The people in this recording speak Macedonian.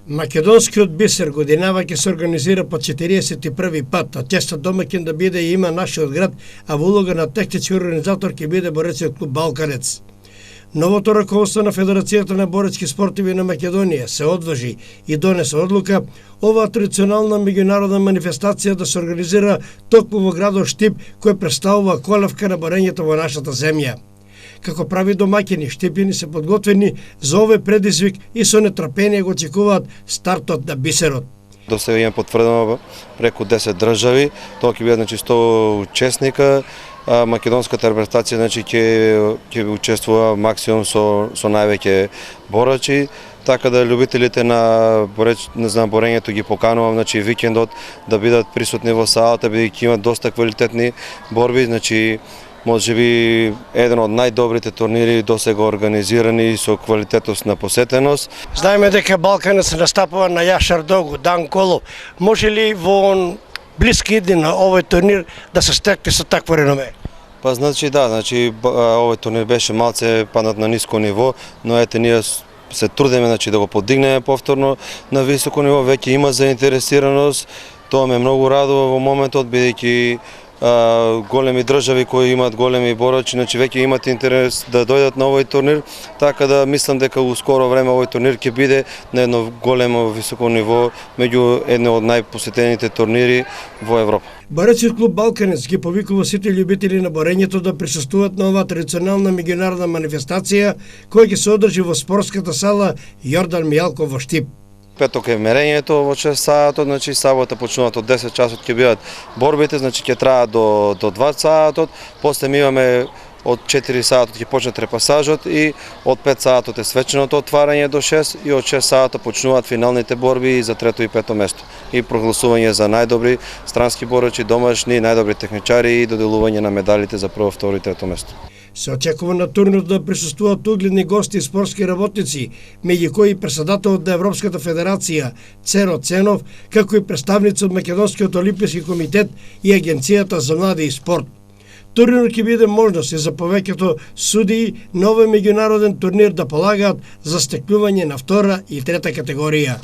Македонскиот бисер годинава ќе се организира по 41 пат, а честа домаќин да биде и има нашиот град, а во улога на технички организатор ќе биде борециот клуб Балканец. Новото раководство на Федерацијата на боречки спортови на Македонија се одважи и донесе одлука оваа традиционална меѓународна манифестација да се организира токму во градот Штип, кој представува колевка на борењето во нашата земја. Како прави домаќини, штипјани се подготвени за овој предизвик и со нетрпение го очекуваат стартот на бисерот. До сега имаме потврдено преку 10 држави, тоа ќе биде 100 учесника. Македонската репрезентација ќе учествува максимум со највеќе борачи, така да љубителите на борењето ги поканувам викендот да бидат присутни во салата, бидејќи имат доста квалитетни борби, може би еден од најдобрите турнири досега организирани со квалитетност на посетеност. Знаеме дека Балканец се настапува на Јашар Догу, Дан Колов. Може ли во блиски идни на овој турнир да се стекне со такво реноме? Да, овој турнир беше малце паднат на ниско ниво, но ете ние се трудиме да го подигнеме повторно на високо ниво, веќе има заинтересираност. Тоа ме многу радува во моментот, бидејќи големи држави кои имаат големи борачи, веќе имат интерес да дојдат на овој турнир, така да мислам дека у скоро време овој турнир ќе биде на едно големо високо ниво меѓу едно од најпосетените турнири во Европа. Боречиот клуб Балканец ги повикува сите љубители на борењето да присуствуваат на оваа традиционална меѓународна манифестација која ќе се одржи во спортската сала Јордан Мијалков во Штип. Петок е мерењето во 6 саатот, сабота почнуваат од 10 часот ќе бидат борбите, ќе траат до 2 саатот, после ми имаме од 4 саатот ќе почне трепасажот и од 5 саатот е свеченото отварање до 6 и од 6 саата почнуваат финалните борби за трето и пето место и прогласување за најдобри странски борачи, домашни, најдобри техничари и доделување на медалите за прво, второ и трето место. Се очекува на турнирот да присуствуваат угледни гости и спортски работници, меѓу кои председателот на Европската федерација Церо Ценов, како и представници од Македонскиот олимписки комитет и Агенцијата за млади и спорт. Турнирот ќе биде можност и за повеќето судии на овој меѓународен турнир да полагаат за стекнување на втора и трета категорија.